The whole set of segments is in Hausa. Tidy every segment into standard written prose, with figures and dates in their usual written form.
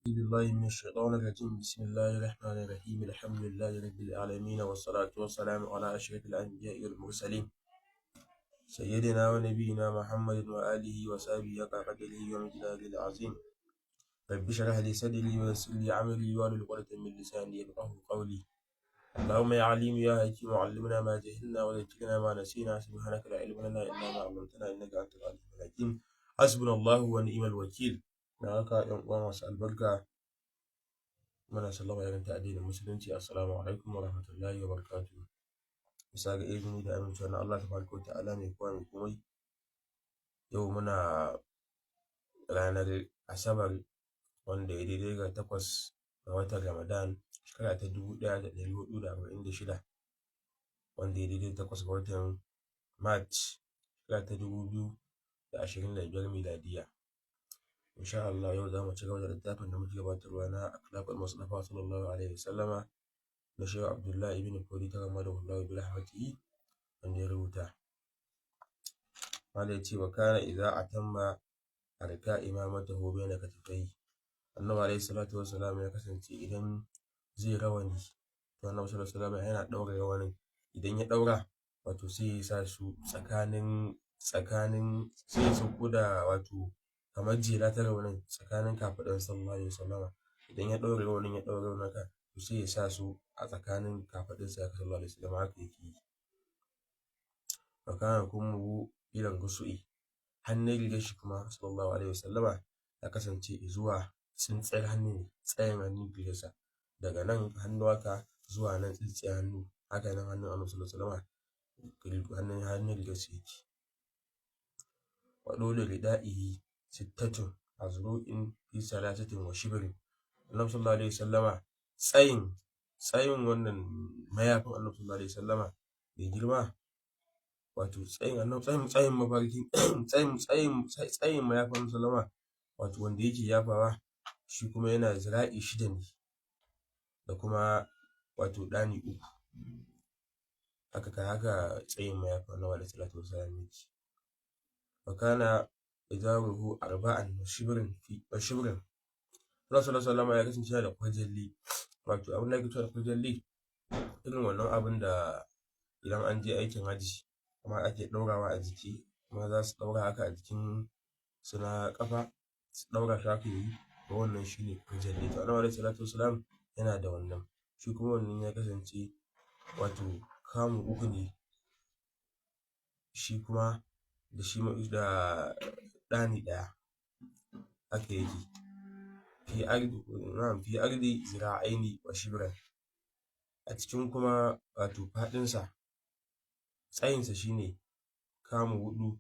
أعوذ بالله من الشيطان الرجيم. بسم الله الرحمن الرحيم. الحمد لله رب العالمين، والصلاة والسلام على أشرف الأنبياء والمرسلين سيدنا ونبينا محمد وآله وصحبه حق قدره ومقداره العظيم. رب اشرح لي صدري ويسر لي أمري واحلل عقدة من لساني يفقهوا قولي. اللهم يا عليم يا حكيم علمنا ما جهلنا وذكرنا ما نسينا. سبحانك لا علم لنا إلا ما علمتنا إنك أنت العليم الحكيم. حسبنا الله ونعم الوكيل. haka ‘yan uwa masu albarka, muna sallama irin ta addinin musulunci. Assalamu alaikum wa rahmatullahi wa barakatuhu. Bisa ga izini da amincewa na Allah tabaraka wa ta'ala mai kowa mai komai, yau muna ranar Asabar, wanda ya daidai ga 8 ga watan Ramadan, shekara ta 1446, wanda ya daidai 8 ga watan March, shekara ta 2025 miladiya. insha Allah yau za mu ci gaba da littafin da muke gabatarwa na akhlaqul mustafa sallallahu alaihi wasallama na Shehu Abdullahi ibn Fodi ta gama da Allahu bi rahmatihi, wanda ya rubuta. Wanda ya ce wa kana idza atamma arka imamatahu bayna katifai. Annabi alaihi salatu wassalam ya kasance idan zai rawani, to Annabi sallallahu alaihi wasallam yana daura rawanin. Idan ya daura, wato sai ya sa su tsakanin sai ya sauko da wato kamar jela ta rawanin tsakanin kafaɗan sallallahu alaihi wasallama. Idan ya ɗaura rawanin haka, to sai ya sa su a tsakanin kafaɗinsa sallallahu alaihi wasallama. Haka yake yi. Wa kana kummuhu ilan gusu'i. Hannun rigar shi kuma sallallahu alaihi wasallama ya kasance zuwa tsintsiyar hannu ne, tsayin hannun rigarsa daga nan hannu haka zuwa nan tsintsiyar hannu. Haka nan hannun Annabi sallallahu alaihi wasallama hannun rigarsa yake. Wa dole ridaihi sittatun azru'in fi salasatin wa shibrin. Annabi sallallahu alaihi wasallama tsayin wannan mayafin Annabi sallallahu alaihi wasallama mai girma, wato tsayin mafarkin tsayin mayafin Annabi sallama, wato wanda yake yafawa, shi kuma yana zira'i 6 ne da kuma wato ɗani 3. haka tsayin mayafin Annabi alaihi salatu wasallam yake. Wa kana idaruhu 4 shibrin Allah sallallahu alaihi wasallam ya kasance da kwajalli. Wato abin da ake cewa da kwajalli, irin wannan abin da idan an je aikin haji kuma ake daurawa a jiki, kuma za su daura haka a jikin su na kafa, su daura shi haka yi, to wannan shine kwajalli. To Annabi alaihi salatu wasallam yana da wannan. Shi kuma wannan ya kasance wato kamu 3 ne, shi kuma da shi da ɗani 1. haka yake. fi ardi zira'aini wa shibran. A cikin kuma wato faɗinsa, tsayinsa shine kamu 4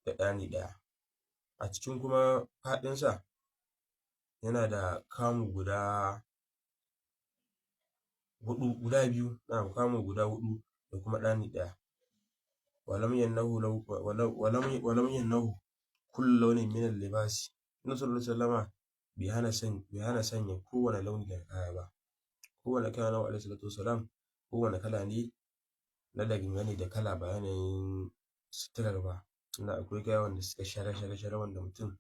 da ɗani 1. A cikin kuma faɗinsa yana da kamu guda 2, kamu guda 4 da kuma ɗani 1. walam yannahu kullu launin min al-libasi. Annabi sallallahu alaihi wasallama bai hana sanya kowane launi daga kaya ba. Kowane kala Annabi alaihi salatu wasallam, kowane kala ne na dangane da kala, ba yanayin suturar ba. Ina akwai kaya wanda suka shara wanda mutum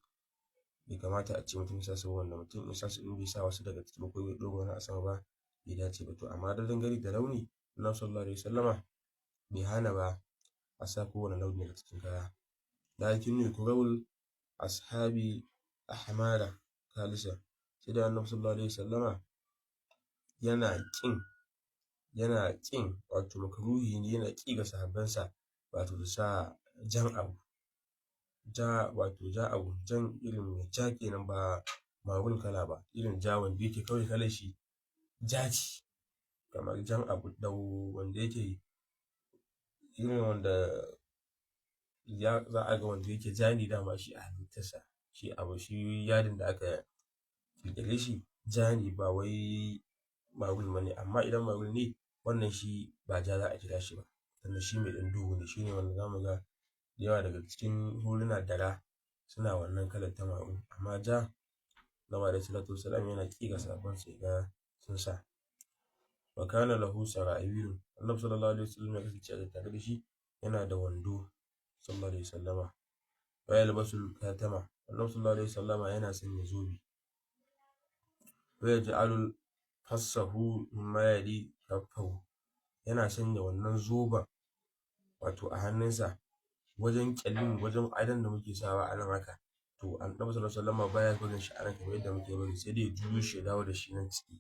bai kamata a ce mutum ya sa su, wanda mutum ya sa su in bai sa wasu daga ciki ba ko bai ɗora wani a sama ba, bai dace ba. To amma da dangane da launi, Annabi sallallahu alaihi wasallama bai hana ba a sa kowane launi daga cikin kaya. Lakin yukrahul ashabi ahmara kalisa. Sai da Annabi sallallahu alaihi wasallama yana kin wato makruhi ne, yana ki ga sahabbansa wato su sa jan abu, jan irin ja kenan, ba marun kala ba, irin ja wanda yake kawai kalar shi ja ce, kamar jan abu dau, wanda yake irin wanda za a ga wanda yake ja ne dama shi a halittarsa. Shi yadin da aka kirkire shi ja ne, ba wai marun bane. Amma idan marun ne, wannan shi ba ja za a kira shi ba, sannan shi mai ɗan duhu ne. Shi ne wanda zamu ga da yawa daga cikin huluna dara suna wannan kalar ta marun. Amma ja, Annabi alaihi salatu wasallam yana ki ga sahabbansa ga sun sa. Wa kana lahu sara'ibilun. Annabi sallallahu alaihi wasallam ya kasance a tare da shi yana da wando sallallahu alaihi wasallama. Wa yalbasul katama. Annabi sallallahu alaihi wasallama yana sanya zobe. wa yaj'alul fassahu mimma yali kaffahu, yana sanya wannan zoben wato a hannunsa wajen kyallin wajen adon da muke sawa a nan haka. To annabi sallallahu alaihi wasallam baya barin shi a nan kamar yadda muke bari, sai dai ya juyo shi ya dawo da shi nan ciki.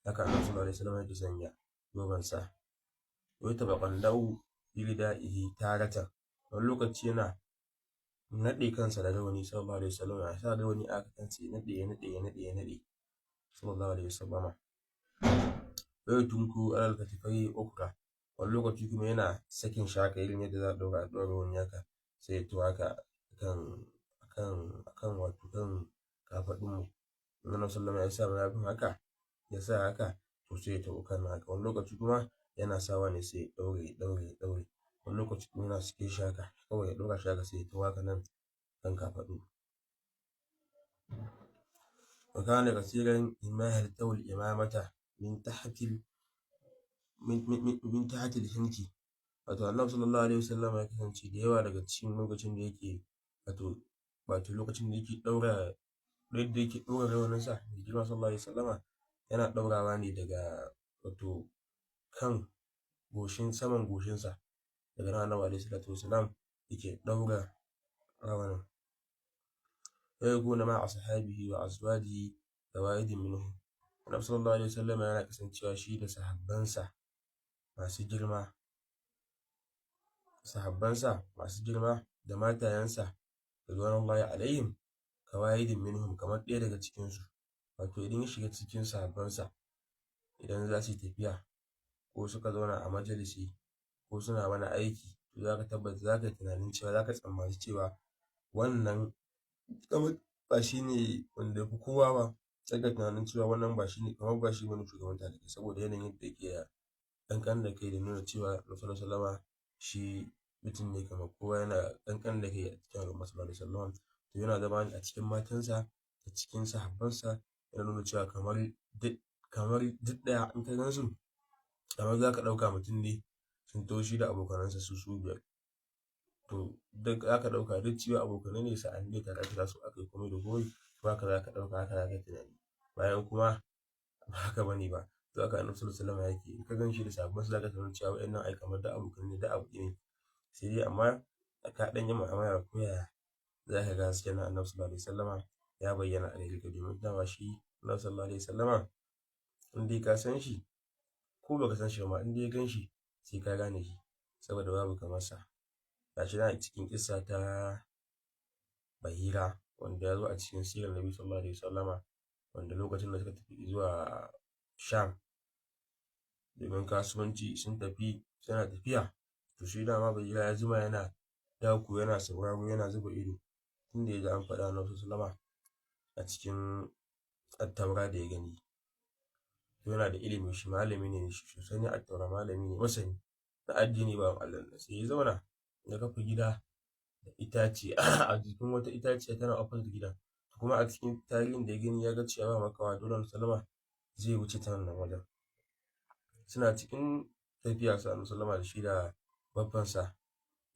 Haka annabi sallallahu alaihi wasallam yake sanya zoben sa. Wa yatabaqallahu bi ridaihi taratan, wani lokaci yana naɗe kansa da rawani sallallahu alaihi wasallam, ya sa rawani aka kansa ya naɗe sallallahu alaihi wasallam. Wa yatunku alal katifai ukra, wani lokaci kuma yana sakin shi haka irin yadda za a ɗora wani haka, sai ya to haka akan wato kan kafaɗinmu. Annabi sallallahu alaihi wasallam ya sa mayafin haka, ya sa haka, to sai ya taɓa kan haka. Wani lokaci kuma yana sawa ne sai ya ɗaure. Wani lokaci kuma yana sake shi haka, kawai ya ɗora shi haka sai ya taɓa haka nan kan kafaɗu. Wa kana kasiran mimma yaltawul imamata min tahtil hinki, wato annabi sallallahu alaihi wasallam ya kasance da yawa daga cikin lokacin da yake wato lokacin da yake ɗaura yadda yake ɗaura rawaninsa mai girma sallallahu alaihi wasallama, yana ɗaurawa ne daga wato kan saman goshinsa, daga nan annabi alaihi salatu wasalam yake ɗaura rawanin. Wa yakuna ma'a ashabihi wa azwajihi zawaidin minhum, annabi sallallahu alaihi wasallama yana kasancewa shi da sahabbansa masu girma da matayensa radwanullahi alaihim kawaidin minhum, kamar ɗaya daga cikinsu. Wato idan ya shiga cikin sahabbansa, idan za su yi tafiya ko suka zauna a majalisi ko suna wani aiki, to za ka tabbata, za ka yi tunanin cewa, za ka tsammaci cewa wannan kamar ba shi ne wanda ya fi kowa ba. Sai ka tunanin cewa wannan ba shi ne, kamar ba shi bane shugaban talibai, saboda yanayin yadda yake ƙanƙan da kai da nuna cewa annabi sallallahu alaihi wasallama shi mutum ne kamar kowa, yana ƙanƙan da kai a cikin al'umma sallallahu alaihi wasallam. To yana zama a cikin matansa da cikin sahabbansa, yana nuna cewa kamar duk ɗaya in ka gansu, kamar za ka ɗauka mutum ne sun taho shi da abokanansa su biyar. To duk za ka ɗauka duk cewa abokanai ne, sa'anni ne, tare da su aka yi komai da komai. To haka za ka ɗauka, haka za ka yi tunani, bayan kuma ba haka bane ba. To haka annabi sallallahu alaihi wasallam yake, in ka gan shi da sahabbansa za ka tunanin cewa wa'annan ai kamar da abokanai ne, da abu ne. Sai dai amma ka ɗan yi mu'amala ko yaya, za ka ga hasken annabi sallallahu alaihi wasallama ya bayyana a gare ka, domin dama shi annabi sallallahu alaihi wasallama in dai ka san shi, ko baka san shi ba, in dai gan shi sai ka gane shi, saboda babu kamar sa. Gashi nan a cikin kissa ta Bahira, wanda ya zo a cikin sirar Nabi sallallahu alaihi wasallama, wanda lokacin da suka tafi zuwa Sham domin kasuwanci, suna tafiya, to shi dama Bahira ya zuma yana daku, yana sauraro, yana zuba ido tunda ya ji an faɗa annabi sallallahu alaihi wasallama a cikin Attaura da ya gani. To yana da ilimi, shi malami ne shi sosai, ne Attaura malami ne masani na addini ba Allah. Sai ya zauna ya kafa gida da itace a jikin wata itaciya tana opposite gidan, kuma a cikin tarihin da ya gani ya ga cewa ba makawa dole sallama zai wuce ta wannan wajen. Suna cikin tafiya sa annabi sallama da shi da babbansa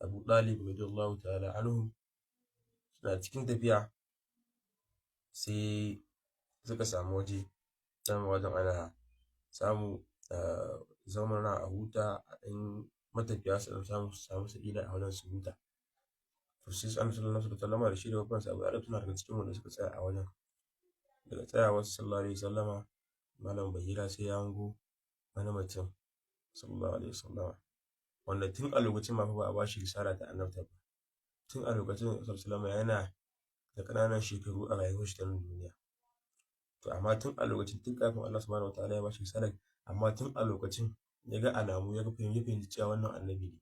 Abu Talib radiyallahu ta'ala anhu, suna cikin tafiya sai suka samu waje, wajen ana samu zauna a huta, a ɗan matafiya su samu sa'ida a wajen su huta. To sai annabi sallallahu alaihi wasallama da shi da babbansa Abu Talib suna daga cikin wanda suka tsaya a wajen. Daga tsayawar sallallahu alaihi wasallama, malam Bahira sai ya hango wani mutum sallallahu alaihi wasallama, wanda tun a lokacin ma fa ba a bashi risala ta annabta ba. Tun a lokacin sallallahu alaihi wasallama yana da ƙananan shekaru a rayuwar shi ta duniya. To amma tun a lokacin, tun kafin Allah subhanahu wataala ya bashi risalar, amma tun a lokacin ya ga alamu, ya fahimci cewa wannan annabi ne.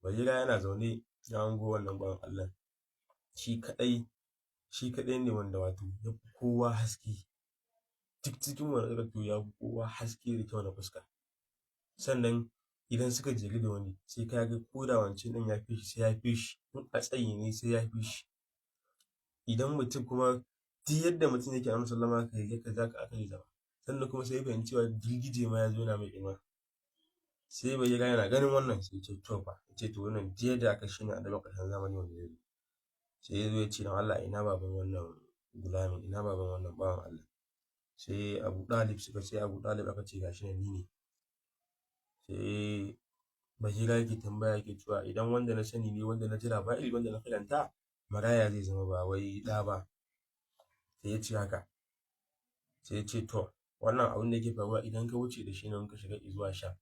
Bahira yana zaune ya hango wannan bawan Allah, shi kaɗai ne wanda wato ya fi kowa haske. Duk cikin wanda suka to ya fi kowa haske da kyau na fuska. Sannan idan suka jeri da wani, sai ka ga ko da wancan ɗin ya fi shi, sai ya fi shi. In a tsayi ne sai ya fi shi. Idan mutum kuma duk yadda mutum yake annabi sallama ka yi za ka aka yi zama. Sannan kuma sai ya fahimci cewa girgije ma ya zo yana mai inuwa. Sai bai ga yana ganin wannan, sai ce to fa, ce to wannan jiya da aka shine annabi ƙarshen zamani wanda zai zo. Sai ya zo ya ce dan Allah, ina baban wannan gulamin, ina baban wannan bawan Allah. sai Abu Dalib aka ce gashi nan ni ne. Sai Bahira yake tambaya yake cewa idan wanda na sani ne, wanda na ji labari, wanda na karanta, maraya zai zama ba wai ɗa ba. Sai ya ce haka. Sai ya ce to wannan abin da yake faruwa idan ka wuce da shi nan ka shiga zuwa Sham.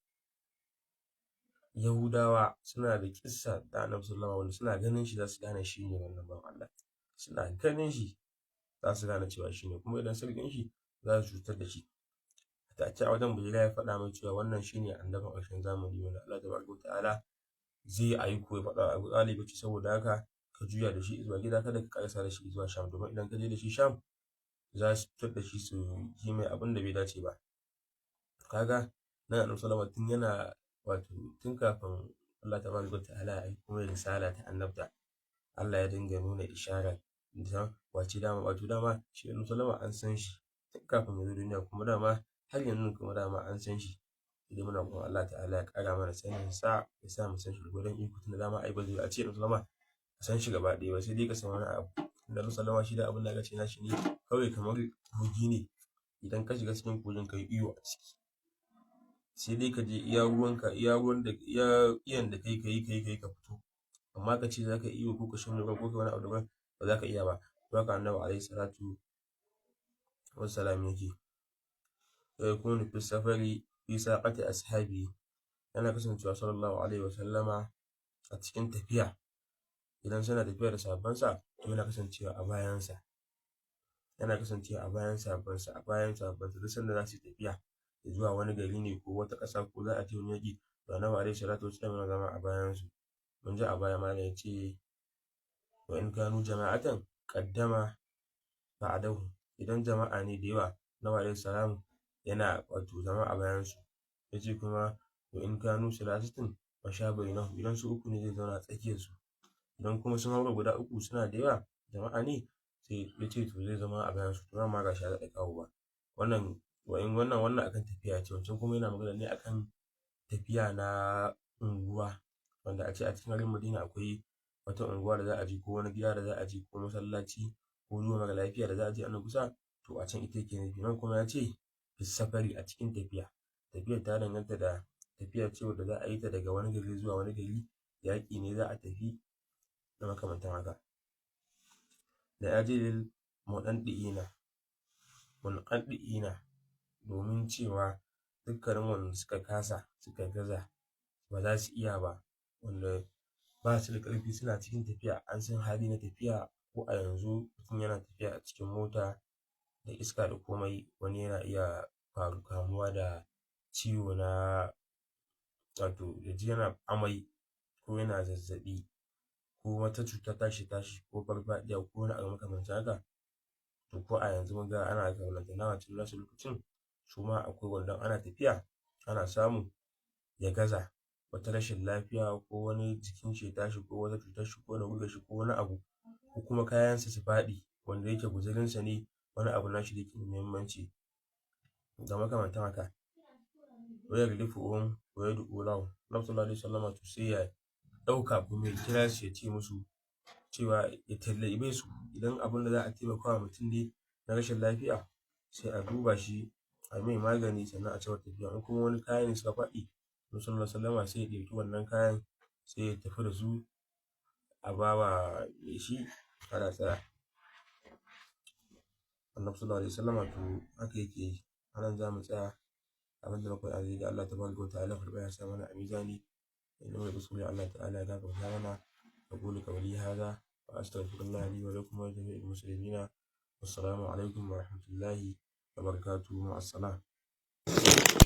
Yahudawa suna da kissa da Annabi sallallahu alaihi wasallam, wanda suna ganin shi za su gane shi ne wannan bawan Allah. Suna ganin shi za su gane cewa shi ne, kuma idan sun gan shi za su cutar da shi. Ta ce a wajen Bahira ya faɗa mai cewa wannan shi ne annabin ƙarshen zamani wanda Allah tabaraka ta'ala zai aiko. Ya faɗa Abu Talib ya ce saboda haka ka juya da shi zuwa gida, kada ka ƙarasa da shi zuwa Sham, domin idan ka je da shi Sham za su fitar da shi su yi mai abin da bai dace ba. Kaga nan Annabi sallallahu alaihi wasallam tun kafin Allah tabaraka ta'ala ya aiko mai risala ta annabta, Allah ya dinga nuna isharar da wace dama shi Annabi sallallahu alaihi wasallam an san shi tun kafin ya zo duniya, kuma dama har yanzu kuma dama an san shi. Idan muna roƙon Allah ta'ala ya ƙara mana sanin sa, ya sa mu san shi gwargwadon iko, tunda dama ai ba zai a ce Annabi sallallahu alaihi wasallam ka san shi gaba ɗaya ba, sai dai ka san wani abu. Annabi sallallahu alaihi wasallam shi da abin da aka ce na shi ne kawai kamar kogi ne, idan ka shiga cikin kogin ka yi iyo a ciki, sai dai ka je iya ruwanka, iya ruwan da iyan da kai ka fito, amma ka ce za ka iyo ko ka shan ruwa ko ka wani abu daban ba za ka iya ba. Haka Annabi alaihi salatu wassalam yake. Yakunu fi safari fi saqati ashabi, yana kasancewa sallallahu alaihi wasallama a cikin tafiya. Idan suna tafiya da sahabbansa to yana kasancewa a bayansa, a bayan sahabbansa duk sanda za su yi tafiya zuwa wani gari ne ko wata ƙasa ko za a je wani yaƙi, to Annabi alaihi salatu wassalam yana zama a bayansu. Mun ji a baya malam ya ce wa in kanu jama'atan qaddama ba'dahu, idan jama'a ne da yawa Annabi alaihi salam yana zama a bayansu. Ya ce kuma wa in kanu salasatin masha bainahum, idan su uku ne zai zauna a tsakiyarsu. Idan kuma sun haura guda uku suna da yawa jama'a ne, sai ya ce to zai zama a bayansu. To ma ga shi da kawo ba wannan akan tafiya ce, wancan kuma yana magana ne akan tafiya na unguwa, wanda a ce a cikin garin Madina akwai wata unguwa da za a je, ko wani gida da za a je, ko masallaci, ko zuwa mara lafiya da za a je a kusa, to a can ita yake nufi. Nan kuma ya ce fi safari, a cikin tafiya. Tafiyar ta danganta da tafiya ce wadda za a yi ta daga wani gari zuwa wani gari, yaƙi ne za a tafi da makamantan haka. Da ajilil munqaddiina, domin cewa dukkanin wanda suka kasa, suka gaza, ba za su iya ba, wanda ba su da ƙarfi suna cikin tafiya. An san hali na tafiya, ko a yanzu mutum yana tafiya a cikin mota da iska da komai, wani yana iya kamuwa da ciwo na yaji yana amai, ko yana zazzaɓi, ko wata cuta tashi ko farfaɗiya ko wani abu makamancin haka. To ko a yanzu mun ga ana ballantana cikin nasu lokacin su ma akwai wanda ana tafiya ana samu ya gaza, wata rashin lafiya ko wani jikin shi ya tashi ko wata cutar shi ko na gudar shi ko wani abu, ko kuma kayansa su faɗi wanda yake guzurinsa ne, wani abu nashi da yake da muhimmanci da makamantan haka. Wayar lifu'un wa yad'u lahum, Annabi sallallahu alaihi wasallam to sai ya ɗauka kuma ya kira su ya ce musu cewa ya tallabe su. Idan abin da za a taimaka wa mutum ne na rashin lafiya, sai a duba shi a mai magani sannan a ci gaba da tafiya. In kuma wani kaya ne suka faɗi, Annabi sallallahu alaihi wasallam sai ya ɗauki wannan kayan sai ya tafi da su a bawa mai shi ana tsaya. Annabi sallallahu alaihi wasallam to haka yake yi. Anan za mu tsaya. Abin da muka yi azizi Allah tabaraka wa ta'ala karɓa ya sa mana a mizani. Inna mai kuskure Allah ta'ala ya gafarta mana. أقول قولي هذا وأستغفر الله لي ولكم ولجميع المسلمين. والسلام عليكم ورحمة الله وبركاته. مع السلامة.